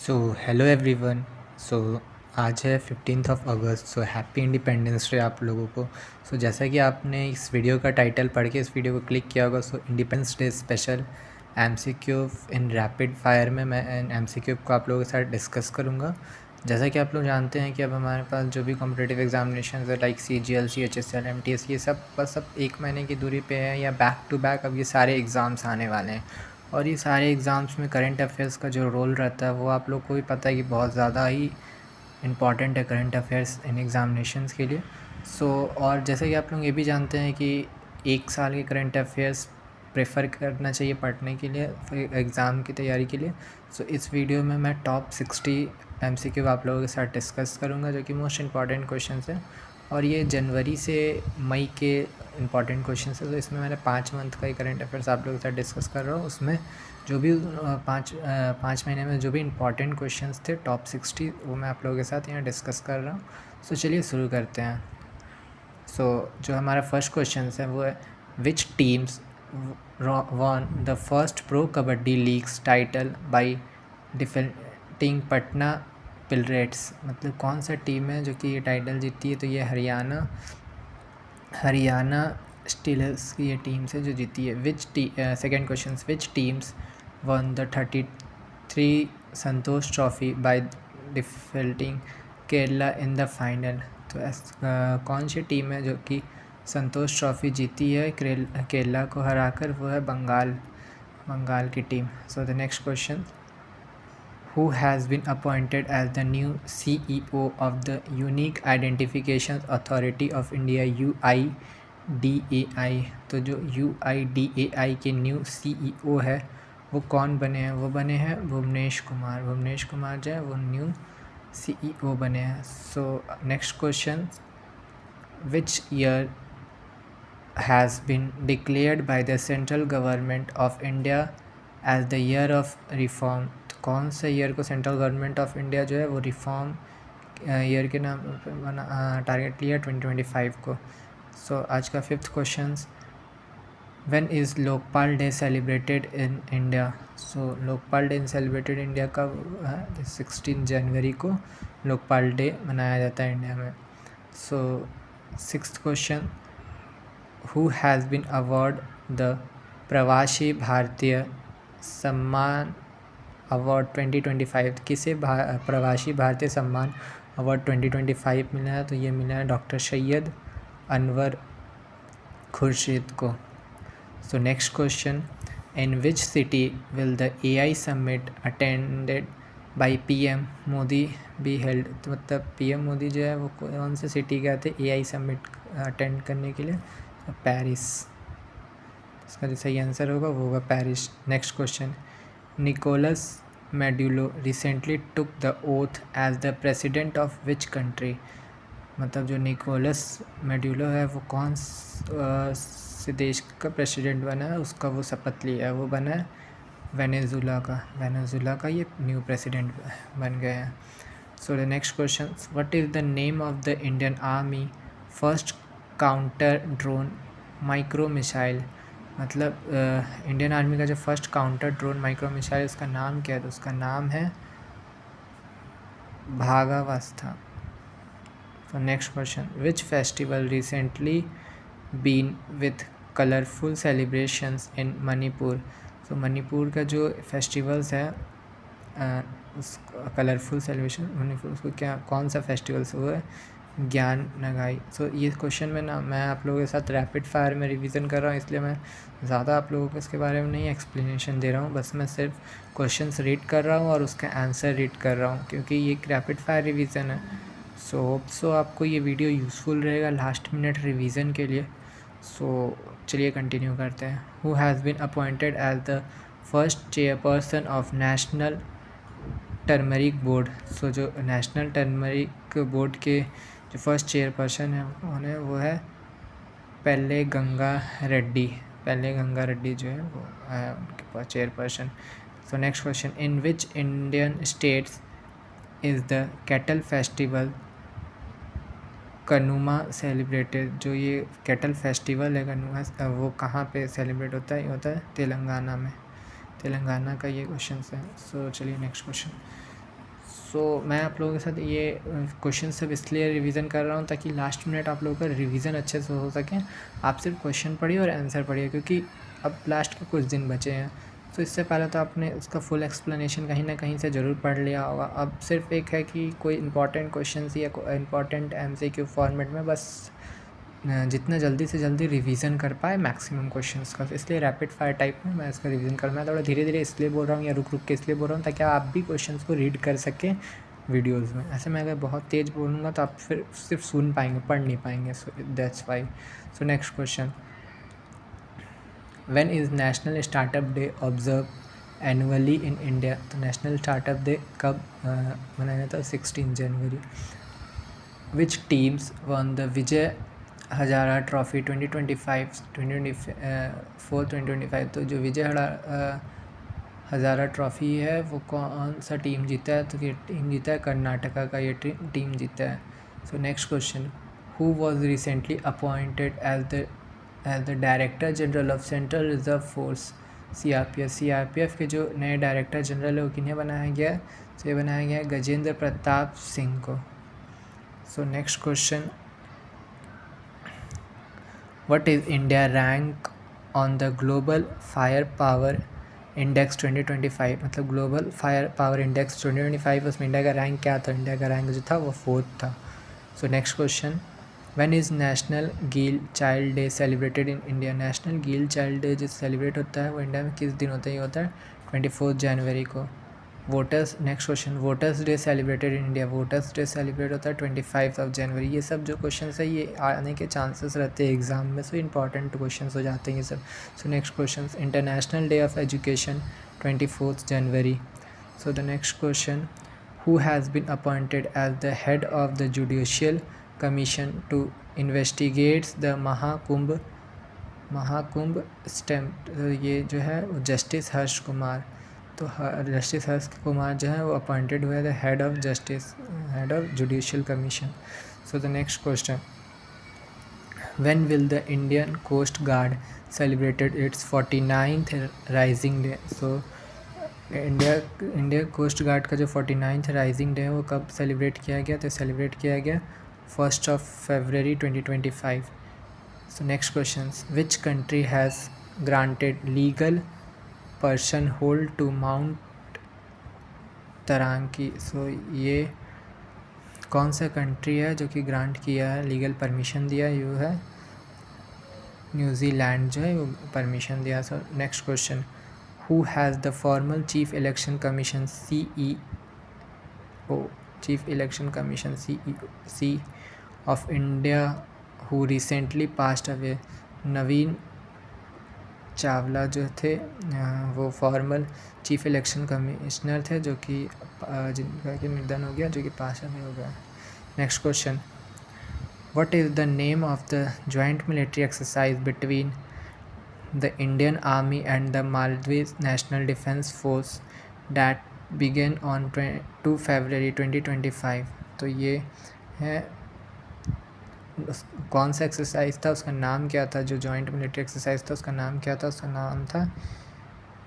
So hello everyone. सो आज है 15th of August. So happy independence day आप लोगों को। जैसा कि आपने इस वीडियो का टाइटल पढ़ के इस वीडियो को क्लिक किया होगा, इंडिपेंडेंस डे स्पेशल एमसीक्यू इन रैपिड फायर में मैं एमसीक्यू को आप लोगों के साथ डिस्कस करूँगा। जैसा कि आप लोग जानते हैं कि अब हमारे पास जो भी कॉम्पिटिटिव एग्जामिनेशन है लाइक CGL, CHSL, MTS, ये सब बस अब 1 महीने की दूरी पे है या बैक टू बैक अब ये सारे एग्ज़ाम्स आने वाले हैं। और ये सारे एग्ज़ाम्स में करंट अफेयर्स का जो रोल रहता है वो आप लोग को भी पता है कि बहुत ज़्यादा ही इम्पॉर्टेंट है करंट अफेयर्स इन एग्ज़ामिनेशंस के लिए। और जैसे कि आप लोग ये भी जानते हैं कि 1 साल के करंट अफेयर्स प्रेफर करना चाहिए पढ़ने के लिए एग्ज़ाम की तैयारी के लिए। इस वीडियो में मैं टॉप 60 MCQ आप लोगों के साथ डिस्कस करूँगा जो कि मोस्ट इम्पॉर्टेंट क्वेश्चंस हैं। और ये जनवरी से मई के इम्पॉर्टेंट क्वेश्चन है। तो इसमें मैंने 5 मंथ का ही करंट अफेयर्स आप लोगों के साथ डिस्कस कर रहा हूँ। उसमें जो भी 5 महीने में जो भी इम्पॉर्टेंट क्वेश्चंस थे टॉप 60 वो मैं आप लोगों के साथ यहाँ डिस्कस कर रहा हूँ। चलिए शुरू करते हैं। जो हमारा फर्स्ट क्वेश्चन है वो है which teams won the first pro kabaddi leagues title by defending Patna Pirates. मतलब कौन सा टीम है जो कि ये टाइटल जीती है? तो ये हरियाणा स्टीलर्स की ये टीम से जो जीती है। Second question, which teams won the 33 Santosh trophy by defeating Kerala in the final. तो कौन सी टीम है जो कि संतोष ट्रॉफी जीती है केरला को हराकर? वो है बंगाल की team. The next question, who has been appointed as the new CEO of the Unique Identification Authority of India UIDAI। तो जो UIDAI के न्यू CEO है वो कौन बने हैं? वो बने हैं भुवनेश कुमार जो है वो न्यू CEO बने हैं। Next question, which year has been declared by the central government of India as the year of reform। तो कौन से ईयर को सेंट्रल गवर्नमेंट ऑफ इंडिया जो है वो रिफॉर्म ईयर के नाम पर टारगेट लिया 2025 को। आज का fifth question, when is Lokpal day celebrated in India? Lokpal day celebrated India का 16 जनवरी को लोकपाल डे मनाया जाता है इंडिया में। Sixth question, who has been awarded the प्रवासी भारतीय सम्मान अवार्ड 2025? किसे प्रवासी भारतीय सम्मान अवार्ड 2025 मिला है? तो ये मिला है डॉक्टर सैयद अनवर खुर्शीद को। Next question, in which city will the AI summit attended by PM Modi be held? तो मतलब PM मोदी जो है वो कौन से सिटी गए थे AI समिट अटेंड करने के लिए? पेरिस। इसका जो सही आंसर होगा वो होगा Paris. Next question, Nicolas Maduro recently took the oath as the president of which country? मतलब जो निकोलस मेडुलो है वो कौन से देश का प्रेसिडेंट बना है, उसका वो शपथ लिया है, वो बना है वेनेजुला का ये न्यू प्रेसिडेंट बन गए हैं। The next question, what is the name of the Indian army first counter drone micro missile? मतलब इंडियन आर्मी का जो first counter drone micro missile उसका नाम क्या है? तो उसका नाम है Bhargavastra. Next question, which festival recently been with colourful celebrations in Manipur? Manipur का जो फेस्टिवल्स है उस कलरफुल सेलिब्रेशन मणिपुर, उसको क्या कौन सा फेस्टिवल्स वो है? ज्ञान नगाई। ये क्वेश्चन में ना मैं आप लोगों के साथ रैपिड फायर में रिवीजन कर रहा हूँ, इसलिए मैं ज़्यादा आप लोगों को इसके बारे में नहीं एक्सप्लेनेशन दे रहा हूँ, बस मैं सिर्फ क्वेश्चंस रीड कर रहा हूँ और उसका आंसर रीड कर रहा हूँ क्योंकि ये रैपिड फायर रिवीजन है। सो आपको ये वीडियो यूज़फुल रहेगा लास्ट मिनट रिवीजन के लिए। चलिए कंटिन्यू करते हैं। Who has been appointed as the first chairperson of national turmeric board? जो नेशनल टर्मरिक बोर्ड के जो फर्स्ट चेयरपर्सन है उन्हें वो है पेल्ले गंगा रेड्डी जो है वो है उनके पास chairperson. Next question, in which Indian states is the cattle festival Kanuma celebrated? जो ये कैटल फेस्टिवल है कनुमा वो कहाँ पे सेलिब्रेट होता है? ये होता है तेलंगाना में। तेलंगाना का ये क्वेश्चन है। चलिए नेक्स्ट क्वेश्चन, सो मैं आप लोगों के साथ ये क्वेश्चन सब इसलिए रिवीजन कर रहा हूँ ताकि लास्ट मिनट आप लोगों का रिवीजन अच्छे से हो सके। आप सिर्फ क्वेश्चन पढ़िए और आंसर पढ़िए, क्योंकि अब लास्ट के कुछ दिन बचे हैं। तो इससे पहले तो आपने उसका फुल एक्सप्लेनेशन कहीं ना कहीं से ज़रूर पढ़ लिया होगा। अब सिर्फ एक है कि कोई इंपॉर्टेंट क्वेश्चन या इंपॉर्टेंट MCQ फॉर्मेट में बस जितना जल्दी से जल्दी रिवीजन कर पाए मैक्सिमम क्वेश्चंस का। इसलिए रैपिड फायर टाइप में मैं इसका रिवीजन कर, मैं थोड़ा धीरे धीरे इसलिए बोल रहा हूँ या रुक रुक के इसलिए बोल रहा हूँ ताकि आप भी क्वेश्चंस को रीड कर सकें वीडियोस में। ऐसे मैं अगर बहुत तेज़ बोलूँगा तो आप फिर सिर्फ सुन पाएंगे, पढ़ नहीं पाएंगे। So that's why. So next question, when is national startup day observe annually in India? तो नेशनल स्टार्टअप डे कब मनाया जाता है? 16 जनवरी। Which teams won the Vijay Hazare trophy 2025 2025? तो जो विजय हजारा ट्रॉफी है वो कौन सा टीम जीता है? तो ये टीम जीता है कर्नाटका का, ये टीम जीता है। So next question, who was recently appointed as the director general of central reserve force CRPF? CRPF के जो नए डायरेक्टर जनरल है वो किन्हें बनाया गया है? तो ये बनाया गया है गजेंद्र प्रताप सिंह को। सो next question, What is India rank on the Global Firepower Index 2025? मतलब ग्लोबल फायर पावर इंडेक्स 2025 उसमें इंडिया का रैंक क्या था? इंडिया का रैंक जो था वो 4th था। So next question, when is national girl child day celebrated in India? National girl child day जो सेलिब्रेट होता है वो इंडिया में किस दिन होता है? ये होता है 24 जनवरी को। Voters, next question, voters day celebrated in India? Voters day celebrate होता है 25 जनवरी। ये सब जो क्वेश्चन है ये आने के चांसेस रहते हैं एग्जाम में, सो इंपॉर्टेंट क्वेश्चन हो जाते हैं ये सब। So next question, international day of education 24 January. So the next question, who has been appointed as the head of the judicial commission to investigates the Mahakumbh stampede? ये जो है justice Harsh Kumar. तो justice Harsh Kumar जो है वो अपॉइंटेड हुए थे head of judicial commission. So the next question, when will the Indian coast guard celebrated its 49th raising day? So India coast guard का जो 49th राइजिंग डे है वो कब सेलिब्रेट किया गया? तो सेलिब्रेट किया गया 1st February 2025। So next question, which country has granted legal personhood to mount Taranaki? So ये कौन सा कंट्री है जो कि ग्रांट किया है, लीगल परमिशन दिया है? वो है न्यूजीलैंड जो है वो परमिशन दिया। So next question, who has the formal chief election commission CEO chief election commission CEC of India who recently passed away? Navin Chawla जो थे वो फॉर्मल चीफ इलेक्शन कमिश्नर थे जो कि जिनका कि निधन हो गया, जो कि पास में हो गया। Next question, what is the name of the joint military exercise between the Indian army and the Maldives national defence force that began on 2 February 2025? तो ये है कौन सा एक्सरसाइज था, उसका नाम क्या था? जो जॉइंट मिलिट्री एक्सरसाइज था उसका नाम क्या था? उसका नाम था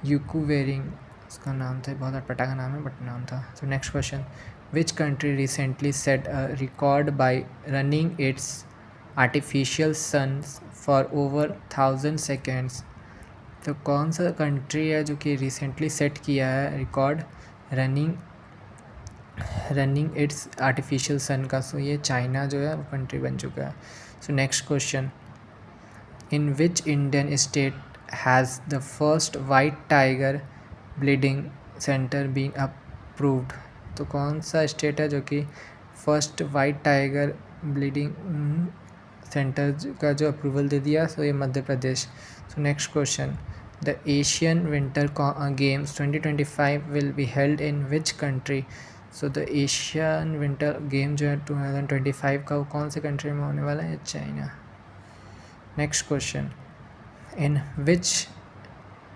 यूकुवेरिंग, उसका नाम था, बहुत अटपटा का नाम है बट नाम था। So next question, which country recently set a record by running its artificial suns for over 1000 seconds? तो कौन सा कंट्री है जो कि रिसेंटली सेट किया है record running its artificial sun का? सो ये चाइना जो है वो कंट्री बन चुका है। So next question, in which Indian state has the first white tiger breeding centre been approved? तो कौन सा स्टेट है जो कि first white tiger breeding centre का जो अप्रूवल दे दिया? सो ये Madhya Pradesh. So next question, the Asian winter games 2025 will be held in which country? So the Asian winter game जो है 2025 का वो कौन से कंट्री में होने वाला है? China. Next question, in which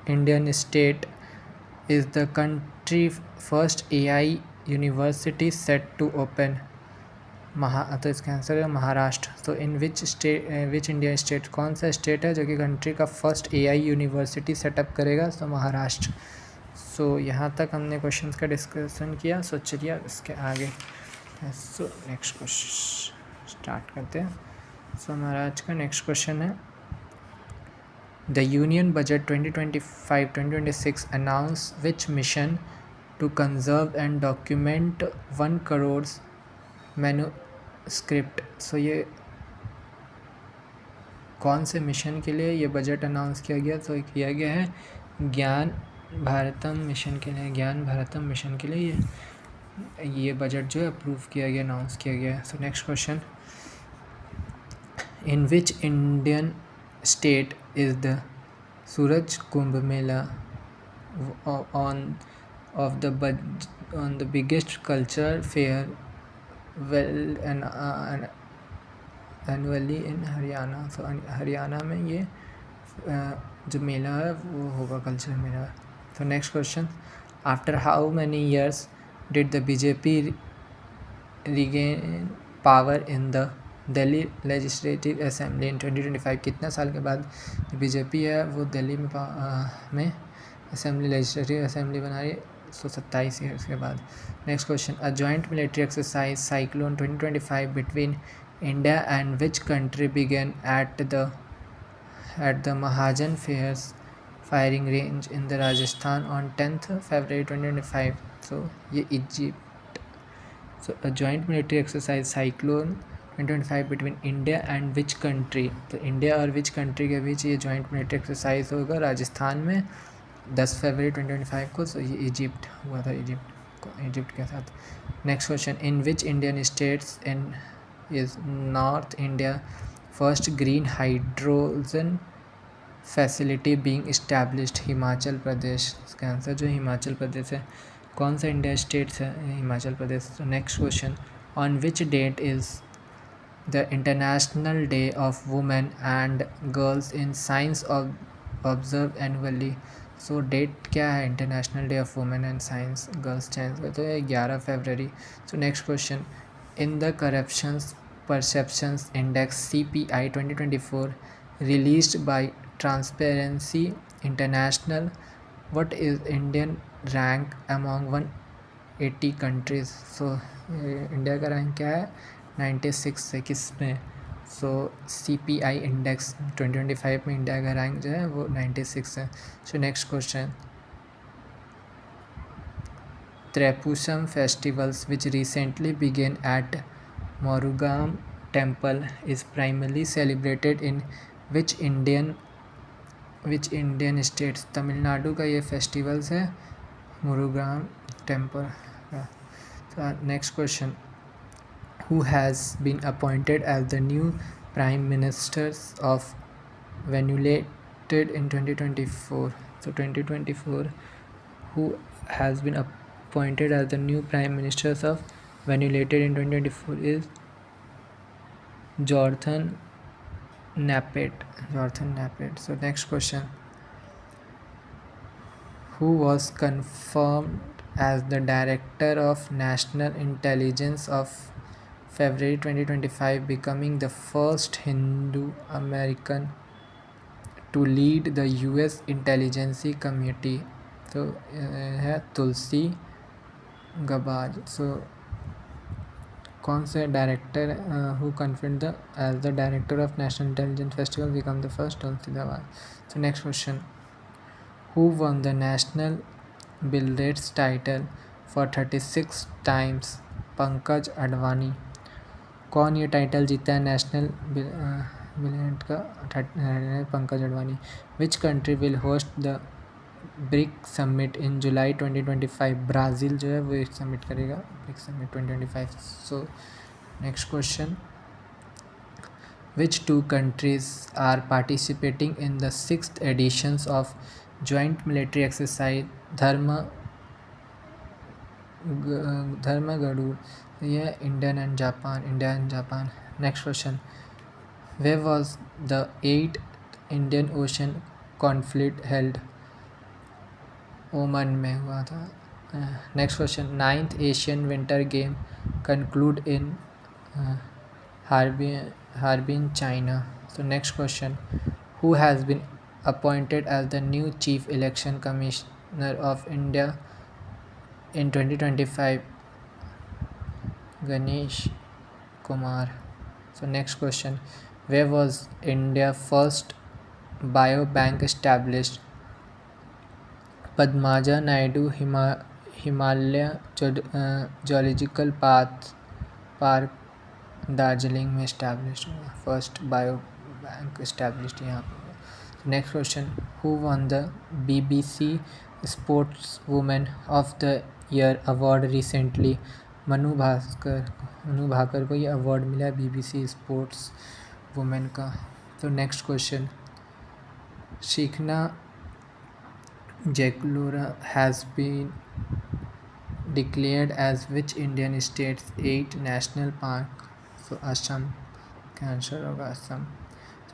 Indian state is the country first AI university set to open? तो इसका आंसर है महाराष्ट्र। तो इन विच इंडियन स्टेट, कौन सा स्टेट है जो कि कंट्री का फर्स्ट AI यूनिवर्सिटी सेटअप करेगा? तो महाराष्ट्र। सो यहाँ तक हमने क्वेश्चंस का डिस्कशन किया। सो चलिए इसके आगे सो नेक्स्ट क्वेश्चन स्टार्ट करते हैं। सो हमारा आज का नेक्स्ट क्वेश्चन है, the union budget 2025-2026 announce which mission to conserve and document 1 crore manuscript. So ये कौन से मिशन के लिए ये बजट अनाउंस किया गया? तो किया गया है ज्ञान भारतम मिशन के लिए। ज्ञान भारतम मिशन के लिए ये बजट जो है अप्रूव किया गया, अनाउंस किया गया। So next question, in which Indian state is the Suraj Kumbh Mela on the biggest cultural fair annually in Haryana. So Haryana में ये जो मेला है वो होगा, कल्चरल मेला। तो next question, after how many years did the BJP regain power in the Delhi legislative assembly in 2025। कितना साल के बाद बीजेपी है वो दिल्ली में असेंबली लेजिस्लेटिव असेंबली बना रही है? 27 ईयर्स के बाद। Next question, a joint military exercise cyclone 2025 between India and which country began at the Mahajan fairs firing range in the Rajasthan on 10th February 2025। So ये Egypt. So a joint military exercise cyclone 2025 between India and which country. तो India और which country के बीच ये joint military exercise होगा राजस्थान में 10 फरवरी 2025 को। सो ये Egypt हुआ था, इजिप्ट के साथ। Next question, in which Indian states in is north India first green hydrogen facility being established? Himachal Pradesh. इसका आंसर जो हिमाचल प्रदेश है। कौन सा इंडिया स्टेट्स है? हिमाचल प्रदेश। तो next question, on which date is the international day of women and girls in science observe annually? So date क्या है international day of women and science girls child का? तो ये 11 फरवरी। So next question, in the corruptions perceptions index CPI 2024 released by Transparency International, what is Indian rank among 180 countries? So India का rank क्या है? 96 से किस में? सो CPI इंडेक्स 2025 में इंडिया का रैंक जो है वो 96 है। So next question, Threpusam festivals which recently began at Murugan temple is primarily celebrated in which Indian states? Tamil Nadu का ये फेस्टिवल्स है मुरुगान टेम्पल का। Next question, who has been appointed as the new prime ministers of Vanuatu in 2024? So 2024, who has been appointed as the new prime ministers of Vanuatu in 2024 is Jonathan Nappet. So next question, who was confirmed as the director of national intelligence of February 2025, becoming the first Hindu American to lead the US intelligence community? तो है तुलसी Gabbard. So कौन से director who confirmed the as the director of national intelligence festival become the first? Tulsi Gabbard. So next question, who won the national billiards title for 36 times? Pankaj Advani. कौन ये title जीता है national billiard का? Pankaj Advani. Which country will host the BRIC summit in July 2025? Brazil जो है वो summit करेगा BRIC summit 2025। So next question, which two countries are participating in the 6th editions of joint military exercise Dharmagarh? ये India and Japan. Next question, where was the 8th Indian ocean conflict held? Oman में हुआ था। Next question, 9th Asian winter game conclude in Harbin China? So next question, who has been appointed as the new chief election Commissioner of India in 2025? Ganesh Kumar. So next question, where was India first biobank established? Padmaja Naidu Himalaya Geological Park Darjeeling में established हुआ, first bio bank established यहाँ पे। Next question, who won the BBC sports women of the year award recently? Manu Bhaker को ये award मिला है BBC sports women का। तो नेक्स्ट क्वेश्चन, शिखना जैकुलोरा has been declared as which Indian state's 8th national park? So Assam का answer होगा Assam.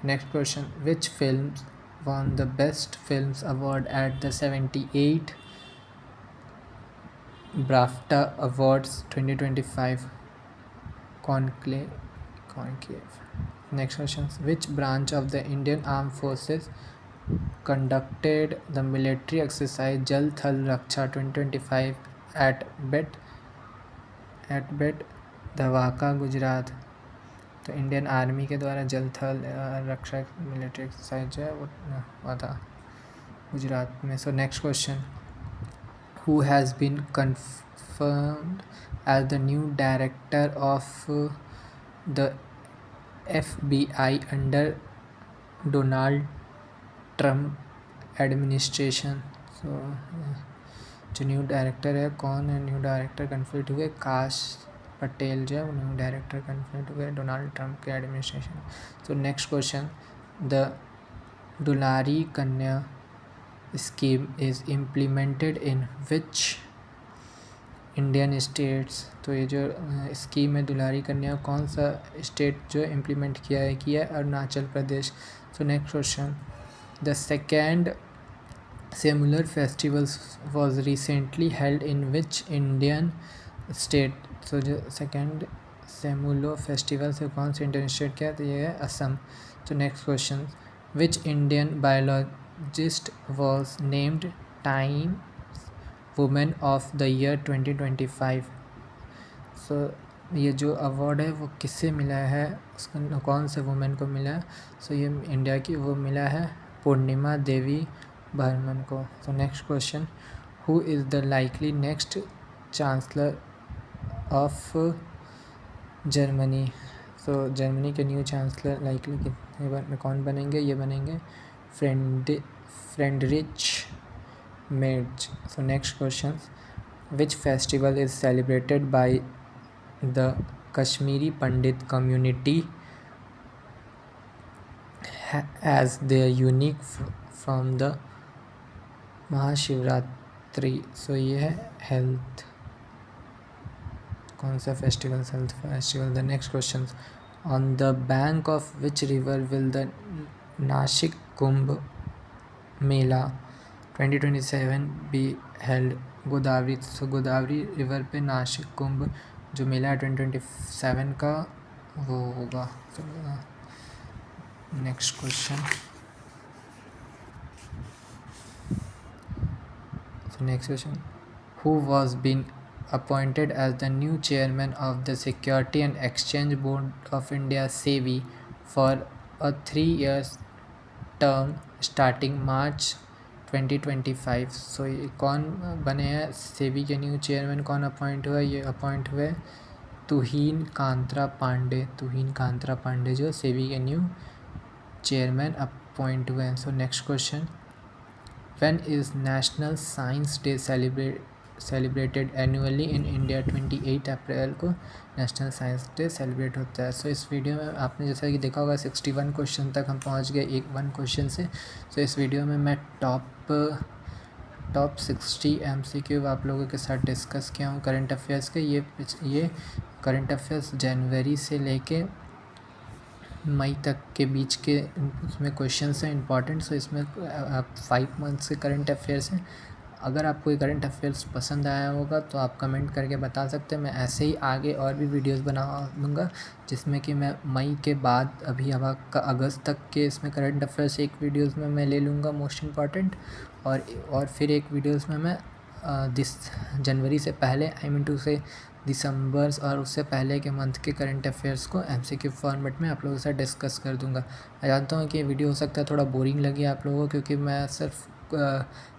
Next question, which films won the best films award at the 78 BAFTA Awards 2025? Conclave. Next question, which branch of the Indian Armed Forces conducted the military exercise Jal Thal Raksha 2025 at Bet धवाका गुजरात? तो Indian army के द्वारा जल थल रक्षा military exercise जो है वो हुआ था गुजरात में। So next question, who has been confirmed as the new director of the FBI under Donald Trump administration? सो जो न्यू डायरेक्टर है कौन है? न्यू डायरेक्टर कन्फर्म हुए काश पटेल जो है वो न्यू डायरेक्टर कन्फर्म हुए डोनाल्ड ट्रंप के administration. So next question, the Dulari Kanya scheme is implemented in which Indian states? तो ये जो स्कीम है दुलारी कन्या कौन सा स्टेट जो इम्प्लीमेंट किया है Arunachal Pradesh. So next question, the second Similar festivals was recently held in which Indian state? So जो सेकेंड सेमुलो फेस्टिवल से कौन से इंडियन स्टेट क्या है? तो ये है असम। तो next question, which Indian biologist was named time women of the year 2025? So ये जो अवार्ड है वो किससे मिला है, उसको कौन से वुमेन को मिला है? सो ये इंडिया की वो मिला है पूर्णिमा देवी बर्मन को। तो next question, who is the likely next chancellor of Germany? तो जर्मनी के न्यू चांसलर लाइकली कौन बनेंगे? ये बनेंगे Friedrich Merz. So next question, which festival is celebrated by the Kashmiri Pandit community as their unique from the Mahashivratri? So ये है health, कौन सा festival? Health festival. The next question, on the bank of which river will the Nashik Kumbh Mela 2027 be held? Godavari. So Godavari river पे नासिक कुंभ जो मेला है 2027 का वो होगा। Next question, next question, who was being appointed as the new chairman of the Security and Exchange Board of India SEBI for a 3-year term starting March 2025? So ये कौन बने हैं सेबी के न्यू चेयरमैन? कौन अपॉइंट हुआ? ये appoint हुए तुहीन कांत्रा पांडे जो सेबी के न्यू चेयरमैन अपॉइंट हुए हैं। सो next question, when is National Science Day celebrated annually in India? 28 अप्रैल को नेशनल साइंस डे सेलिब्रेट होता है। सो इस वीडियो में आपने जैसा कि देखा होगा 61 क्वेश्चन तक हम पहुंच गए एक वन क्वेश्चन से। सो इस वीडियो में मैं टॉप 60 MCQ आप लोगों के साथ डिस्कस किया हूँ करंट अफेयर्स के। ये करंट अफेयर्स जनवरी से लेके मई तक के बीच के उसमें क्वेश्चंस हैं इंपॉर्टेंट। सो इसमें 5 मंथ्स के करंट अफेयर्स हैं। अगर आपको ये करंट अफेयर्स पसंद आया होगा तो आप कमेंट करके बता सकते हैं। मैं ऐसे ही आगे और भी वीडियोस बना दूँगा जिसमें कि मैं मई के बाद अभी अब अगस्त तक के इसमें करंट अफेयर्स एक वीडियोस में मैं ले लूँगा मोस्ट इम्पॉर्टेंट, और फिर एक वीडियोस में मैं जनवरी से पहले आई मीन टू से दिसंबर और उससे पहले के मंथ के करंट अफेयर्स को एमसीक्यू फॉर्मेट में आप लोगों के साथ डिस्कस कर दूंगा। मैं जानता हूँ कि ये वीडियो हो सकता है थोड़ा बोरिंग लगे आप लोगों को, क्योंकि मैं सिर्फ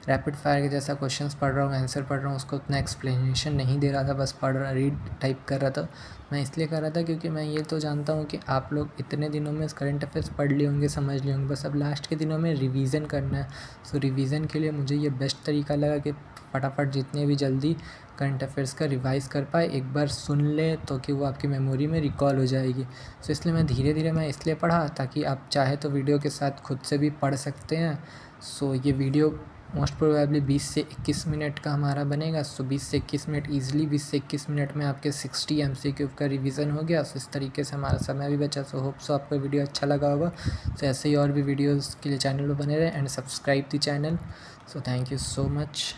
रैपिड फायर के जैसा क्वेश्चंस पढ़ रहा हूँ, आंसर पढ़ रहा हूँ, उसको उतना एक्सप्लेनेशन नहीं दे रहा था, बस पढ़ रहा रीड टाइप कर रहा था। मैं इसलिए कर रहा था क्योंकि मैं ये तो जानता हूँ कि आप लोग इतने दिनों में करंट अफेयर्स पढ़ लिए होंगे, समझ लिए होंगे, बस अब लास्ट के दिनों में रिवीजन करना है। सो रिवीजन के लिए मुझे ये बेस्ट तरीका लगा कि फटाफट जितने भी जल्दी करंट अफेयर्स का रिवाइज़ कर पाए, एक बार सुन ले तो कि वो आपकी मेमोरी में रिकॉल हो जाएगी। सो इसलिए मैं धीरे धीरे मैं इसलिए पढ़ा ताकि आप चाहे तो वीडियो के साथ खुद से भी पढ़ सकते हैं। सो ये वीडियो मोस्ट प्रोबेबली 20 से 21 मिनट का हमारा बनेगा। सो 20 से 21 मिनट ईजिली 20 से 21 मिनट में आपके 60 एमसीक्यू का रिवीजन हो गया। सो इस तरीके से हमारा समय भी बचा। सो होप सो आपको वीडियो अच्छा लगा होगा। सो ऐसे ही और भी वीडियोज़ के लिए चैनल पर बने रहे and subscribe the channel. So thank you so much.